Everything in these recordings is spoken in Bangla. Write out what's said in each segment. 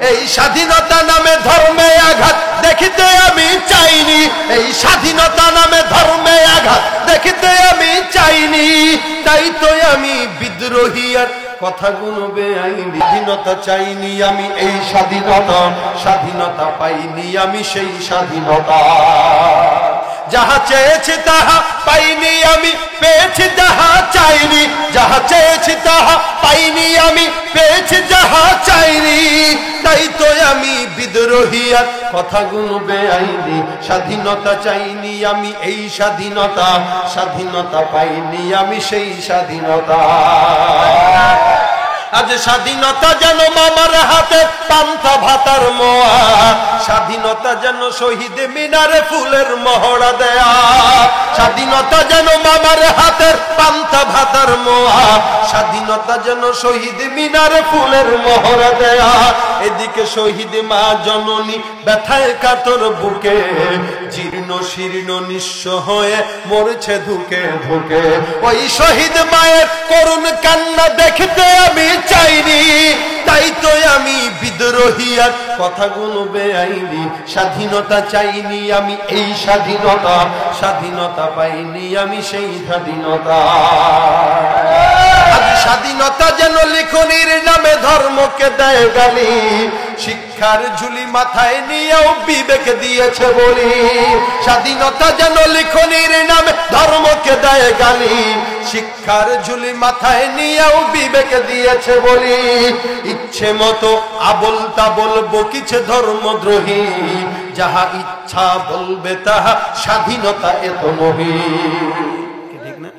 এই স্বাধীনতা নামে ধর্মে আঘাত দেখিতে আমি চাইনি, এই স্বাধীনতা নামে ধর্মে আঘাত দেখিতে আমি চাইনি, তাই তো আমি বিদ্রোহী আর কথাগুলো বেআইনি। স্বাধীনতা চাইনি আমি এই স্বাধীনতা, স্বাধীনতা পাইনি আমি সেই স্বাধীনতা। যাহা চেয়েছি তাহা পাইনি আমি, পেয়েছি যাহা চাইনি, যাহা চেয়েছি তাহা পাইনি আমি, পেয়েছি যাহা চাইনি, তাই তো আমি বিদ্রোহী আর কথাগুলো বেআইনি। স্বাধীনতা চাইনি আমি এই স্বাধীনতা, স্বাধীনতা পাইনি আমি সেই স্বাধীনতা। আজ স্বাধীনতা যেন মামার হাতে পান্তা ভাতার মোয়া, স্বাধীনতা যেন শহীদ মিনারে ফুলের মহড়া দেয়া, স্বাধীনতা যেন মামার হাতের পান্তা ভাতার মোয়া, স্বাধীনতা যেন শহীদ মিনারে ফুলের মহড়া দেয়া। এদিকে শহীদ মা জননী ব্যথায় কাতর বুকে, জীর্ণ শীর্ণ নিঃস্ব হয়ে মরছে ধুকে ধুকে। ওই শহীদ মায়ের করুণ কান্না দেখতে আমি চাইনি, তাই তো আমি বিদ্রোহী আর কথাগুলো বেআইনি। স্বাধীনতা চাইনি আমি এই স্বাধীনতা, স্বাধীনতা পাইনি আমি সেই স্বাধীনতা। আজ স্বাধীনতা যেন লিখনির নামে ধর্মকে দেয় গালি, শিক্ষার ঝুলি মাথায় নিয়েও বিবেক দিয়েছে বলি। স্বাধীনতা যেন লিখনির নামে ধর্মকে দেয় গালি, শিক্ষার ঝুলি মাথায় নিয়েও বিবেক দিয়েছে বলি। ইচ্ছে মতো আবল তাবল বকিছে ধর্মদ্রোহী, যাহা ইচ্ছা বলবে তাহা স্বাধীনতা এত নহি। ঠিক না?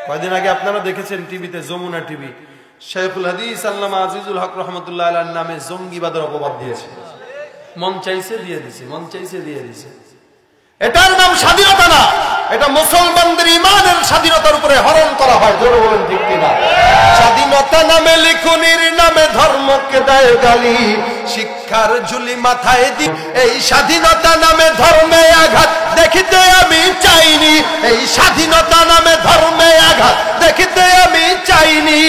কয়দিন আগে আপনারা দেখেছেন টিভিতে, যমুনা টিভি, শেখুল হাদিস আল্লামা আজিজুল হক রহমতুল্লাহ আলাইহির নামে জঙ্গিবাদের অপবাদ দিয়েছে। মন চাইছে দিয়ে দিছে, মন চাইছে দিয়ে দিছে। এটার নাম স্বাধীনতা না, এটা মুসলমানদের ইমানের স্বাধীনতার উপরে হরণ করা হয়। জোরে বলেন ঠিক কিনা? স্বাধীনতা নামে লিখনির নামে ধর্মকে দেয় গালি, শিক্ষার ঝুলি মাথায় দি। এই স্বাধীনতা নামে ধর্মে আঘাত দেখিতে আমি চাইনি, এই স্বাধীনতা নামে ধর্মে আঘাত দেখিতে আমি চাইনি,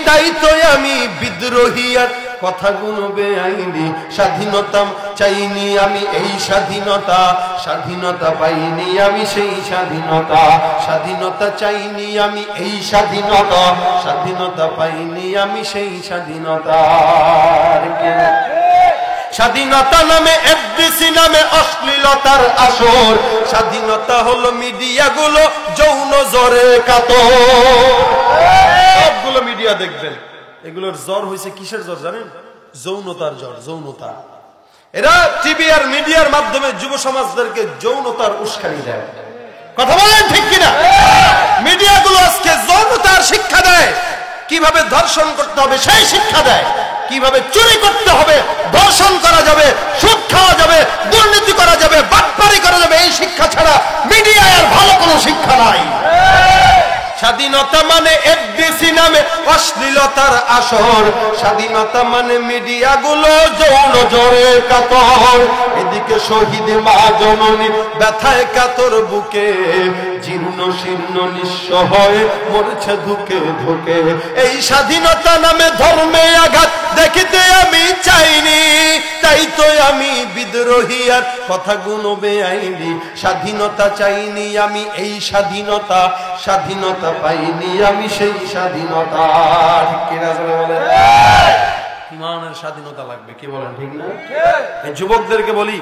তাই তো আমি বিদ্রোহী আর কথাগুলো বেআইনি। স্বাধীনতা চাইনি আমি এই স্বাধীনতা, স্বাধীনতা পাইনি আমি সেই স্বাধীনতা। স্বাধীনতা চাইনি আমি এই স্বাধীনতা, স্বাধীনতা পাইনি আমি সেই স্বাধীনতা। স্বাধীনতা নামে এফডিসি নামে অশ্লীলতার আসর, স্বাধীনতা হলো মিডিয়াগুলো যৌন জ্বরে কাতর। সবগুলো মিডিয়া দেখবেন, এগুলোর জ্বর হয়েছে কিসের জ্বর জানেন? যৌনতার জ্বর, যৌনতা। এরা টিভি আর মিডিয়ার মাধ্যমে যুব সমাজদেরকে যৌনতার উস্কানি দেয়। কথা বলেন ঠিক কিনা? মিডিয়াগুলো আজকে যৌনতার শিক্ষা দেয়, কিভাবে ধর্ষণ করতে হবে সেই শিক্ষা দেয়, কিভাবে চুরি করতে হবে, ধর্ষণ করা যাবে, সুদ খাওয়া যাবে, দুর্নীতি করা যাবে, বাটপারি করা যাবে, এই শিক্ষা ছাড়া মিডিয়ায় আর ভালো কোনো শিক্ষা নাই। স্বাধীনতা মানে এফডিসি নামে অশ্লীলতার আসর, স্বাধীনতা মানে মিডিয়াগুলো যৌন জ্বরে কাতর। এদিকে শহীদ মা জননী ব্যথায় কাতর বুকে, জীর্ণ শীর্ণ নিঃস্ব হয়ে মরছে ধুকে ধুকে। এই স্বাধীনতা নামে ধর্মে আঘাত দেখিতে আমি চাইনি, তাই তো আমি বিদ্রোহী আর কথাগুলো বেআইনি। স্বাধীনতা চাইনি আমি এই স্বাধীনতা, স্বাধীনতা পাইনি আমি সেই স্বাধীনতা। ঠিক কিনা বলেন? ইমানের স্বাধীনতা লাগবে, কি বলেন ঠিক না? এই যুবকদেরকে বলি,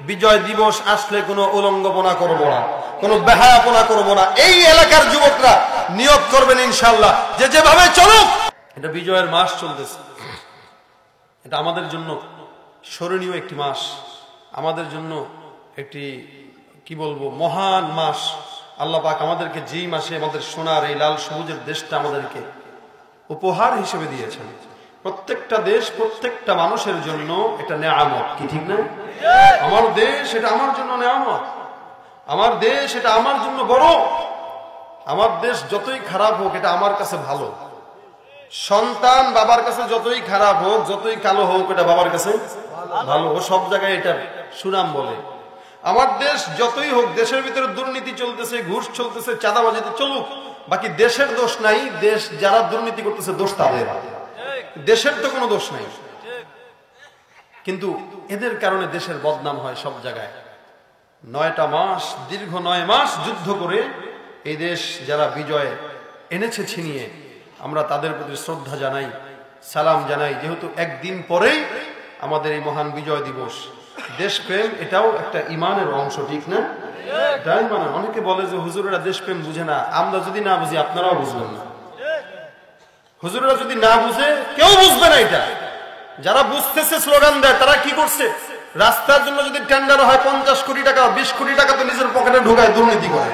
বিজয় দিবস আসলে কোনো উলঙ্গপনা করবো না, কোনো বেহায়াপনা করবো না। এই এলাকার যুবকরা নিয়ত করবেন ইনশাআল্লাহ যে যেভাবে চলুক, এটা বিজয়ের মাস চলতেছে, এটা আমাদের জন্য স্মরণীয় একটি মাস, আমাদের জন্য একটি কি বলবো মহান মাস। আল্লাহ পাক আমাদেরকে যেই মাসে আমাদের সোনার এই লাল সবুজের দেশটা আমাদেরকে উপহার হিসেবে দিয়েছেন। প্রত্যেকটা দেশ প্রত্যেকটা মানুষের জন্য এটা নেয়ামত, কি ঠিক না? আমার দেশ এটা আমার জন্য নেয়ামত, আমার দেশ এটা আমার জন্য বড়। আমার দেশ যতই খারাপ হোক এটা আমার কাছে ভালো। সন্তান বাবার কাছে যতই খারাপ হোক, যতই কালো হোক, এটা বাবার কাছে ভালো। ও সব জায়গায় এটা সুনাম বলে। আমার দেশ যতই হোক, দেশের ভিতরে দুর্নীতি চলতেছে, ঘুষ চলতেছে, চাঁদাবাজিতে চলুক, বাকি দেশের দোষ নাই। দেশ যারা দুর্নীতি করতেছে দোষ তাদের, দেশের তো কোনো দোষ নাই। কিন্তু এদের কারণে দেশের বদনাম হয় সব জায়গায়। 9টা মাস, দীর্ঘ 9 মাস যুদ্ধ করে এই দেশ যারা বিজয় এনেছে ছিনিয়ে, আমরা তাদের প্রতি শ্রদ্ধা জানাই, সালাম জানাই। যেহেতু একদিন পরেই আমাদের এই মহান বিজয় দিবস, দেশপ্রেম এটাও একটা ইমানের অংশ, ঠিক না? তাই মানে অনেকে বলে যে হুজুরেরা দেশপ্রেম বুঝে না। আমরা যদি না বুঝি আপনারাও বুঝবেন না। হুজুরেরা যদি না বুঝে কেউ বুঝবে না। এটা যারা বুঝতেছে স্লোগান দেয়, তারা কি করছে? রাস্তার জন্য যদি টেন্ডার হয় 50 কোটি টাকা, 20 কোটি টাকা তো নিজের পকেটে ঢুকায় দুর্নীতি করে।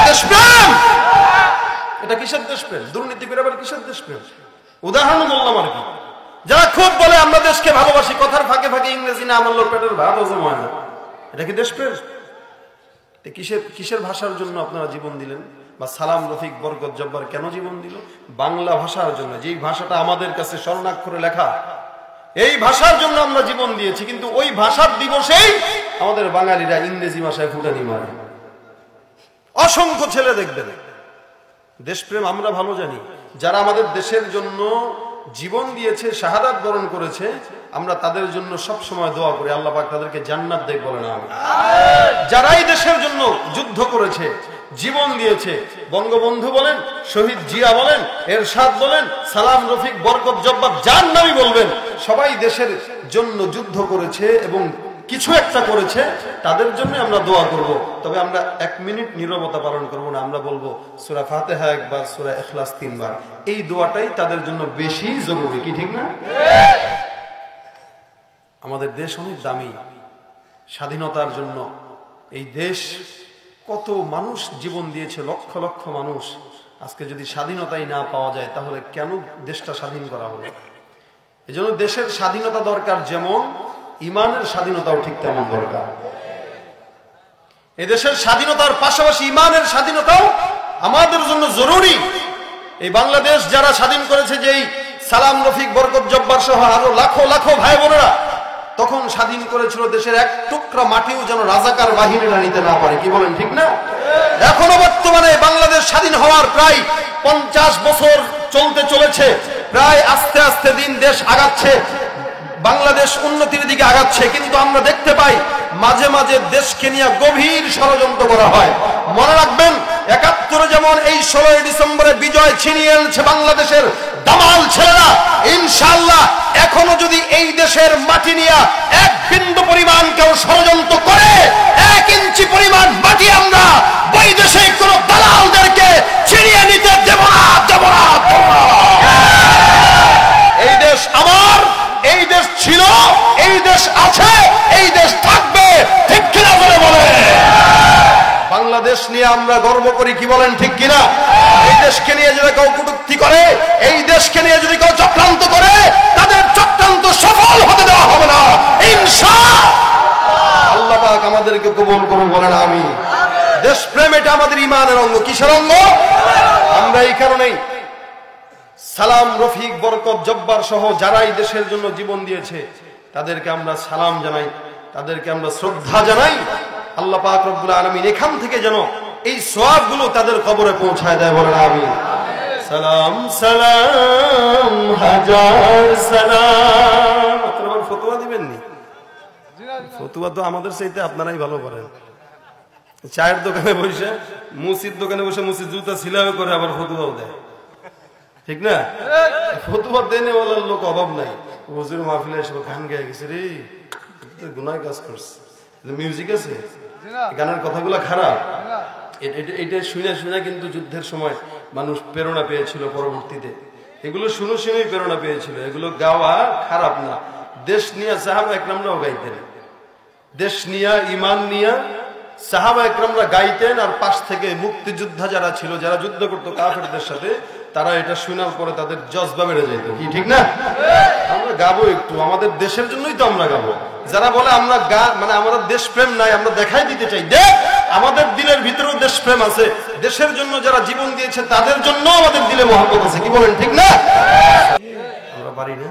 দেশপ্রেম এটা কিসের দেশপ্রেম? দুর্নীতি করে আবার কিসের দেশপ্রেম? উদাহরণ বললাম আর কি। যারা খুব বলে আমরা দেশকে ভালোবাসি, কথার ফাঁকে ফাঁকে ইংরেজি না মানলো পেটের ভাত হজম হয় না, এটা কি দেশপ্রেম? কিসের ভাষার জন্য আপনারা জীবন দিলেন? বা সালাম, রফিক, বরকত, জব্বার কেন জীবন দিল? বাংলা ভাষার জন্য, যেই ভাষাটা আমাদের কাছে স্বর্ণাক্ষরে লেখা, এই ভাষার জন্য আমরা জীবন দিয়েছি। কিন্তু ওই ভাষার দিবসেই আমাদের বাঙালিরা ইংরেজি ভাষায় ফুটানি মারে। অসংখ্য ছেলে দেখবেন। দেশপ্রেম আমরা ভালো জানি। যারা আমাদের দেশের জন্য জীবন দিয়েছে, শাহাদাত বরণ করেছে, আমরা তাদের জন্য সব সময় দোয়া করি, আল্লাহ পাক তাদেরকে জান্নাত দেয়, বলেন আমিন। যারাই দেশের জন্য যুদ্ধ করেছে, জীবন দিয়েছে, বঙ্গবন্ধু বলেন, শহীদ জিয়া বলেন, এরশাদ বলেন, সালাম, রফিক, বরকত, জব্বার, যার নামই বলবেন, সবাই দেশের জন্য যুদ্ধ করেছে এবং কিছু একটা করেছে, তাদের জন্য আমরা দোয়া করব। তবে আমরা 1 মিনিট নীরবতা পালন করব না। আমরা বলবো সূরা ফাতিহা একবার, সূরা ইখলাস 3 বার। এই দোয়াটাই তাদের জন্য বেশি জরুরি, কি ঠিক না? আমাদের দেশ অনেক দামি। স্বাধীনতার জন্য এই দেশ কত মানুষ জীবন দিয়েছে, লক্ষ লক্ষ মানুষ। আজকে যদি স্বাধীনতাই না পাওয়া যায়, তাহলে কেন দেশটা স্বাধীন করা হলো? এজন্য দেশের স্বাধীনতা দরকার, যেমন ইমানের স্বাধীনতাও ঠিক তেমন দরকার। এই দেশের স্বাধীনতার পাশাপাশি ইমানের স্বাধীনতাও আমাদের জন্য জরুরি। এই বাংলাদেশ যারা স্বাধীন করেছে, যেই সালাম, রফিক, বরকত, জব্বার সহ আরো লাখো লাখো ভাই বোনেরা তখন স্বাধীন করেছিল, দেশের এক টুকরা মাটিও যেন রাজাকার বাহিনীরা নিতে না পারে, কি বলেন ঠিক না? এখনো বর্তমানে বাংলাদেশ স্বাধীন হওয়ার প্রায় 50 বছর চলতে চলেছে। প্রায় আস্তে আস্তে দিন দেশ আগাচ্ছে, বাংলাদেশ উন্নতির দিকে আগাচ্ছে। কিন্তু আমরা দেখতে পাই মাঝে মাঝে দেশকে নিয়ে গভীর ষড়যন্ত্র করা হয়। মনে রাখবেন, 71 যেমন এই 16 ডিসেম্বরে বিজয় ছিনিয়ে এনেছে বাংলাদেশের দামাল ছেলেরা, ইনশাআল্লাহ এখনো যদি এই দেশের মাটি নিয়ে 1 বিন্দু পরিমাণ কেউ ষড়যন্ত্র করে, 1 ইঞ্চি পরিমাণ মাটি আমরা বৈদেশিক কোন দালালদেরকে ছিনিয়ে নিতে দেব না, দেব না, দেব না। এই দেশ আমার, এই দেশ ছিল, এই দেশ আছে, এই দেশ থাকবে, ঠিক কিনা বলে বলে। বাংলাদেশ নিয়ে আমরা গর্ব করি, কি বলেন ঠিক কিনা? এই দেশকে নিয়ে যদি কেউ কটূক্তি করে, এই দেশকে নিয়ে যদি কেউ চক্রান্ত করে, তাদের চক্রান্ত সফল হতে দেওয়া হবে না, ইনশাআল্লাহ। আল্লাহ পাক আমাদেরকে কবুল করুন, বলেন আমিন। দেশপ্রেম এটা আমাদের ইমানের অঙ্গ। কিসের অঙ্গ? আমরা এই কারণেই সালাম, রফিক, বরকত, জব্বার সহ যারাই দেশের জন্য জীবন দিয়েছে, তাদেরকে আমরা সালাম জানাই, তাদেরকে আমরা শ্রদ্ধা জানাই। আল্লাহ পাক রব্বুল আলামিন এখান থেকে যেন এই সওয়াবগুলো তাদের কবরে পৌঁছায় দেয়, বলেন আমিন। সালাম সালাম হাজার সালাম। আপনারা ফতোয়া দিবেন নি? ফতোয়া তো আমাদের চাইতে আপনারাই ভালো করেন। চায়ের দোকানে বসে, মুসির দোকানে বসে মুসির জুতা সিলাই করে আবার ফতোয়াও দেয়, ঠিক না? ফতোয়া দেনে ওলার লোক অভাব নাই। হুজুর মাহফিলে এসে গান গেয়ে গেছে, রে গুনাহ কাজ করছে, মিউজিক আছে, গানের কথাগুলো খারাপ। এটা শুনে শুনে কিন্তু যুদ্ধের সময় মানুষ প্রেরণা পেয়েছিল, পরবর্তীতে এগুলো শুনে শুনেই প্রেরণা পেয়েছিল। এগুলো গাওয়া খারাপ না। দেশ নিয়ে সাহাবা একরামরাও গাইতেন, দেশ নিয়ে, ইমান নিয়ে সাহাবা একরামরা গাইতেন। আর পাশ থেকে মুক্তিযোদ্ধা যারা ছিল, যারা যুদ্ধ করতো কাফেরদের সাথে, তারা এটা শোনার পরে তাদের জজবা বেড়ে যেত, কি ঠিক না? আমরা গাবো একটু, আমাদের দেশের জন্যই তো আমরা গাবো। যারা বলে আমরা মানে আমাদের দেশপ্রেম নাই, আমরা দেখাই দিতে চাই, দেখ আমাদের দিলের ভিতরেও দেশপ্রেম আছে। দেশের জন্য যারা জীবন দিয়েছে, তাদের জন্য আমাদের দিলে মহব্বত আছে, কি বলেন ঠিক না? আমরা পারি না?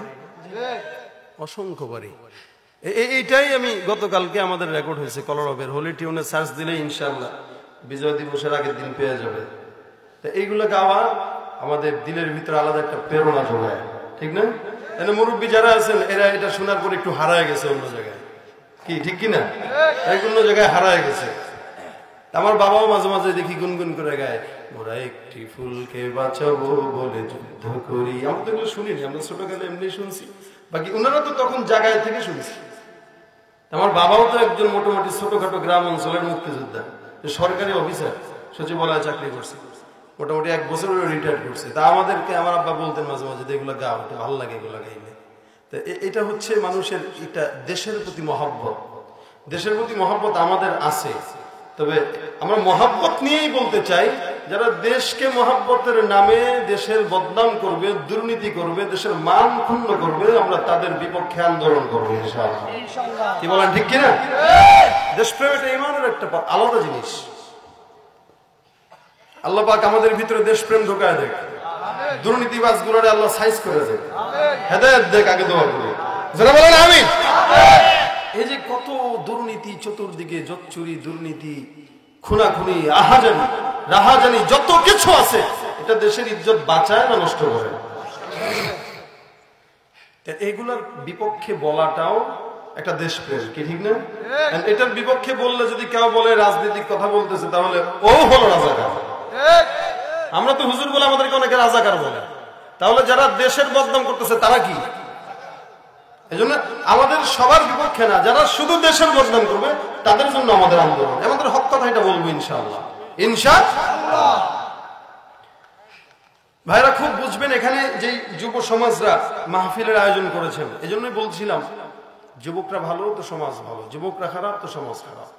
অসংখ্য পারি। এইটাই আমি গতকালকে আমাদের রেকর্ড হয়েছে কলরবের হোলি টিউনে সার্চ দিলে ইনশাআল্লাহ বিজয় দিবসের আগের দিন পেয়ে যাবে। তো এইগুলো গাওয়া আমাদের দিলের ভিতরে আলাদা একটা প্রেরণা যোগায়, ঠিক না? এনে মুরব্বী যারা আছেন এরা এটা শোনার পর একটু হারায় গেছে অন্য জায়গায়, কি ঠিক কিনা? অন্য জায়গায় হারায় গেছে। আমার বাবাও মাঝে মাঝে দেখি গুনগুন করে গায়, ওরা একটি ফুলকে বাঁচাবো বলে যুদ্ধ করি। আমরা তো এগুলো শুনিনি, আমরা ছোটকালে এমনি শুনছি, বাকি ওনারা তো তখন জায়গায় থেকে শুনছি। আমার বাবাও তো একজন মোটামুটি ছোটখাটো গ্রাম অঞ্চলের মুক্তিযোদ্ধা, সরকারি অফিসার, সচিবালয়ে চাকরি করছে, মোটামুটি 1 বছর রিটায়ার করছে। তা আমাদেরকে আমার আব্বা বলতেন মাঝে মাঝে, এগুলো গাও, এটা ভালো লাগে এগুলো গাইলে। তো এটা হচ্ছে মানুষের এটা দেশের প্রতি মহব্বত, দেশের প্রতি মহব্বত আমাদের আছে। তবে আমরা মহব্বত নিয়েই বলতে চাই, যারা দেশকে মহব্বতের নামে দেশের বদনাম করবে, দুর্নীতি করবে, দেশের মান ক্ষুণ্ণ করবে, আমরা তাদের বিপক্ষে আন্দোলন করবো ইনশাআল্লাহ। কি বলেন ঠিক কিনা? দেশপ্রেম এটা ইমানের একটা আলাদা জিনিস। আল্লাহ পাক আমাদের ভিতরে দেশপ্রেম ঢোকায় দেখ, দুর্নীতিবাজ গুলোরে আল্লাহ সাইজ করে দেখ, হেদায়েত দেখ, আগে দোয়া করি। যারা বলেন আমিন। এই যে কত দুর্নীতি চতুর্দিকে, জোচ্চুরি, দুর্নীতি, খুনাখুনি, আহাজানি, রাহাজানি, যত কিছু আছে, এটা দেশের ইজ্জত বাঁচায় না নষ্ট করে? এগুলোর বিপক্ষে বলাটাও একটা দেশপ্রেম, কি ঠিক না? এটার বিপক্ষে বললে যদি কেউ বলে রাজনৈতিক কথা বলতেছে, তাহলে ও হলো রাজাকার। আমরা তো হুজুর বলে আমাদেরকে অনেকে রাজাকার বলে, তাহলে যারা দেশের বদনাম করতেছে তারা কি? এজন্য আমাদের সবার বিপক্ষে না, যারা শুধু দেশের বদনাম করবে তাদের জন্য আমাদের আন্দোলন, আমাদের হক কথা এটা বলবো ইনশাআল্লাহ। ইনশাআল্লাহ ভাইরা খুব বুঝবেন, এখানে যে যুব সমাজরা মাহফিলের আয়োজন করেছেন, এজন্যই বলছিলাম যুবকরা ভালো তো সমাজ ভালো, যুবকরা খারাপ তো সমাজ খারাপ।